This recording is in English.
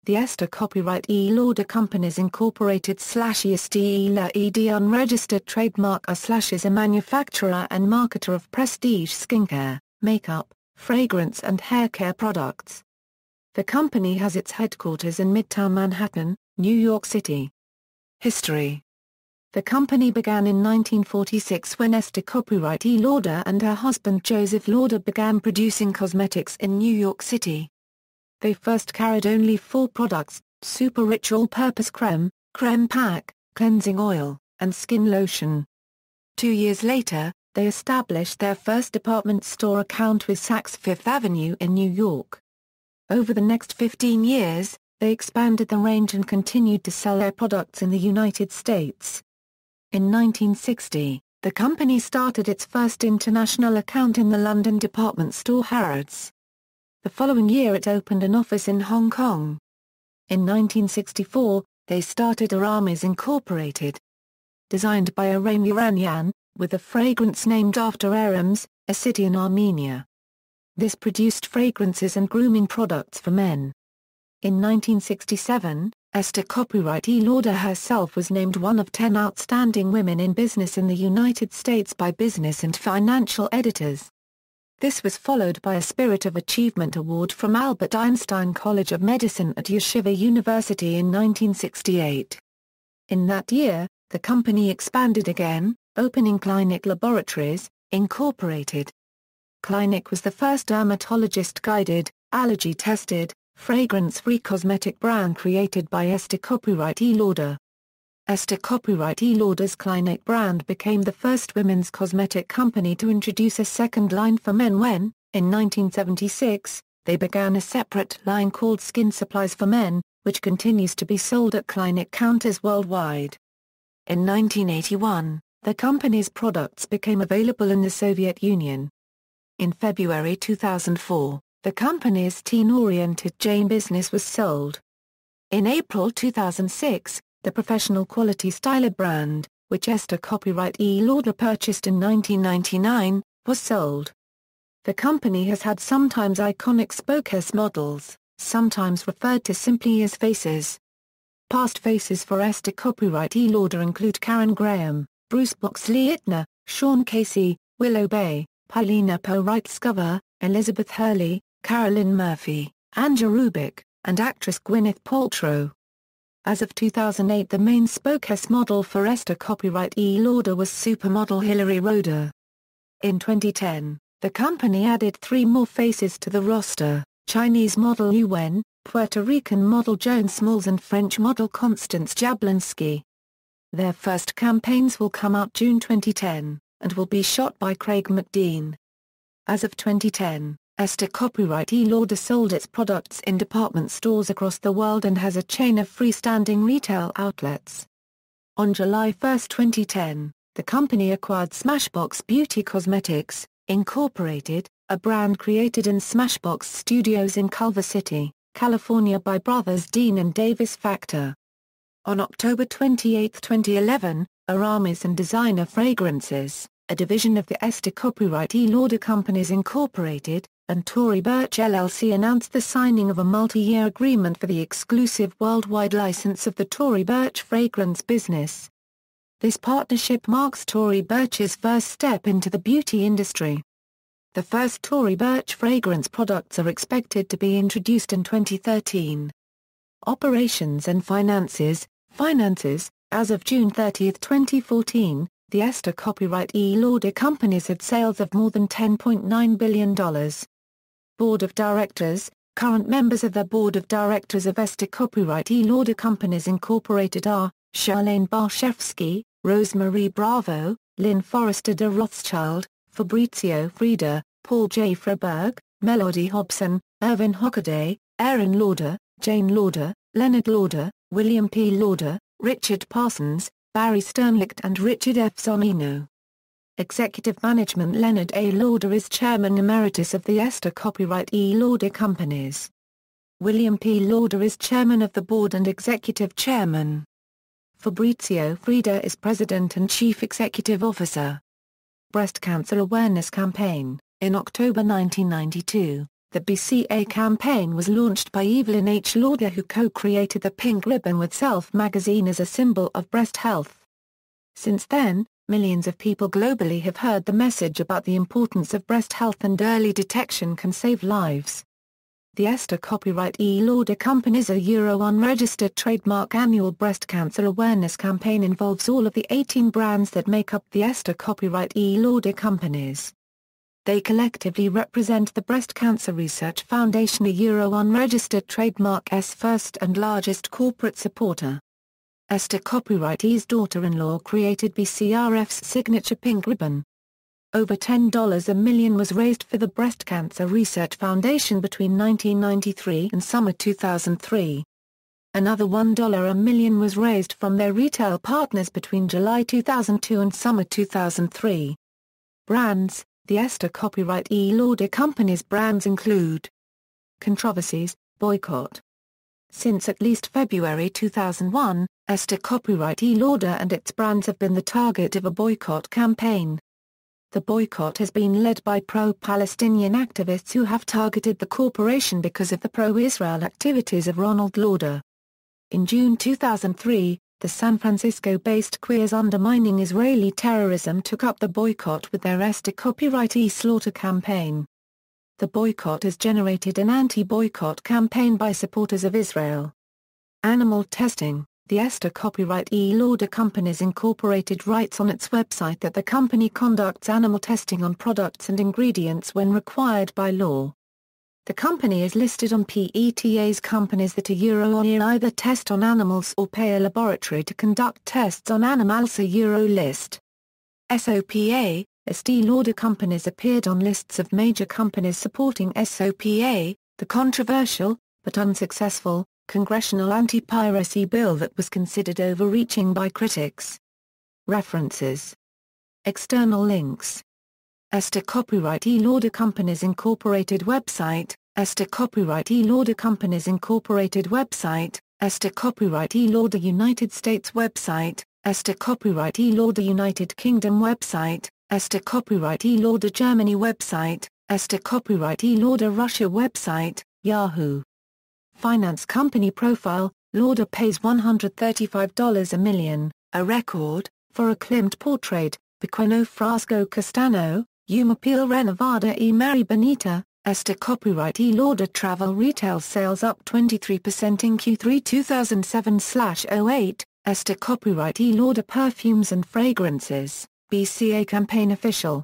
the Estée Copyright Lauder Companies Incorporated / ɛsteɪ _ unregistered trademark is a manufacturer and marketer of prestige skincare, makeup, fragrance and hair care products. The company has its headquarters in Midtown Manhattan, New York City. History. The company began in 1946 when Estée Copyright Lauder and her husband Joseph Lauder began producing cosmetics in New York City. They first carried only 4 products: Super Rich All-Purpose Creme, Creme Pack, Cleansing Oil, and Skin Lotion. 2 years later, they established their first department store account with Saks Fifth Avenue in New York. Over the next 15 years, they expanded the range and continued to sell their products in the United States. In 1960, the company started its first international account in the London department store Harrods. The following year it opened an office in Hong Kong. In 1964, they started Aramis Incorporated. Designed by Aram Uranyan, with a fragrance named after Aramis, a city in Armenia. This produced fragrances and grooming products for men. In 1967, Estée Copyright Lauder herself was named one of 10 outstanding women in business in the United States by Business and Financial Editors. This was followed by a Spirit of Achievement Award from Albert Einstein College of Medicine at Yeshiva University in 1968. In that year, the company expanded again, opening Clinic Laboratories, Incorporated. Clinic was the first dermatologist-guided, allergy-tested, fragrance-free cosmetic brand created by Estée Copyright Lauder. Estée Copyright Lauder's Clinic brand became the first women's cosmetic company to introduce a second line for men when, in 1976, they began a separate line called Skin Supplies for Men, which continues to be sold at Clinic counters worldwide. In 1981, the company's products became available in the Soviet Union. In February 2004, the company's teen-oriented Jane business was sold. In April 2006, the professional quality styler brand, which Estée Copyright Lauder purchased in 1999, was sold. The company has had sometimes iconic spokes models, sometimes referred to simply as faces. Past faces for Estée Copyright Lauder include Karen Graham, Bruce Boxleitner, Sean Casey, Willow Bay, Paulina Powright-Scover, Elizabeth Hurley, Carolyn Murphy, Anja Rubik, and actress Gwyneth Paltrow. As of 2008, the main spokes model for Estée Copyright Lauder was supermodel Hillary Roeder. In 2010, the company added 3 more faces to the roster: Chinese model Yu Wen, Puerto Rican model Joan Smalls and French model Constance Jablonski. Their first campaigns will come out June 2010, and will be shot by Craig McDean. As of 2010, Estée Copyright Lauder sold its products in department stores across the world and has a chain of freestanding retail outlets. On July 1, 2010, the company acquired Smashbox Beauty Cosmetics, Incorporated, a brand created in Smashbox Studios in Culver City, California by brothers Dean and Davis Factor. On October 28, 2011, Aramis and Designer Fragrances, a division of the Estée Copyright Lauder Companies Incorporated, and Tory Burch LLC announced the signing of a multi-year agreement for the exclusive worldwide license of the Tory Burch fragrance business. This partnership marks Tory Burch's first step into the beauty industry. The first Tory Burch fragrance products are expected to be introduced in 2013. Operations and finances. As of June 30, 2014, the Estée Copyright Lauder Companies had sales of more than $10.9 billion. Board of Directors. Current members of the Board of Directors of Estée Copyright Lauder Companies Incorporated are Charlene Barshevsky, Rosemarie Bravo, Lynn Forrester de Rothschild, Fabrizio Freda, Paul J. Freiberg, Melody Hobson, Irvin Hockaday, Aaron Lauder, Jane Lauder, Leonard Lauder, William P. Lauder, Richard Parsons, Barry Sternlicht and Richard F. Zonino. Executive Management. Leonard A. Lauder is Chairman Emeritus of the Estée Copyright Lauder Companies. William P. Lauder is Chairman of the Board and Executive Chairman. Fabrizio Freda is President and Chief Executive Officer. Breast Cancer Awareness Campaign. In October 1992, The BCA campaign was launched by Evelyn H. Lauder, who co-created the pink ribbon with Self magazine as a symbol of breast health. Since then, millions of people globally have heard the message about the importance of breast health, and early detection can save lives. The Estée Copyright Lauder Companies a Euro unregistered trademark annual breast cancer awareness campaign involves all of the 18 brands that make up the Estée Copyright Lauder Companies. They collectively represent the Breast Cancer Research Foundation, a Euro unregistered trademark's first and largest corporate supporter. Estée Copyright's daughter-in-law created BCRF's signature pink ribbon. Over $10 a million was raised for the Breast Cancer Research Foundation between 1993 and summer 2003. Another $1 a million was raised from their retail partners between July 2002 and summer 2003. Brands. The Estée Copyright Lauder Companies brands include Controversies, boycott. Since at least February 2001, Estée Copyright Lauder and its brands have been the target of a boycott campaign. The boycott has been led by pro-Palestinian activists who have targeted the corporation because of the pro-Israel activities of Ronald Lauder. In June 2003, the San Francisco-based Queers Undermining Israeli Terrorism took up the boycott with their Estée Copyright Slaughter campaign. The boycott has generated an anti-boycott campaign by supporters of Israel. Animal testing. The Estée Copyright Lauder Companies Inc. writes on its website that the company conducts animal testing on products and ingredients when required by law. The company is listed on PETA's companies that either test on animals or pay a laboratory to conduct tests on animals list. SOPA, Estée Lauder Companies appeared on lists of major companies supporting SOPA, the controversial, but unsuccessful, congressional anti-piracy bill that was considered overreaching by critics. References. External links. Estée Copyright Lauder Companies Inc. website, Estée Copyright Lauder Companies Inc. website, Estée Copyright Lauder United States website, Estée Copyright Lauder United Kingdom website, Estée Copyright Lauder Germany website, Estée Copyright Lauder Russia website, Yahoo! Finance company profile. Lauder pays $135 a million, a record, for a Klimt portrait, Pequeno Frasco Castano, Umapil Renovada e Mary Bonita. Estée Copyright Lauder Travel Retail Sales up 23% in Q3 2007/08, Estée Copyright Lauder Perfumes and Fragrances, BCA Campaign Official.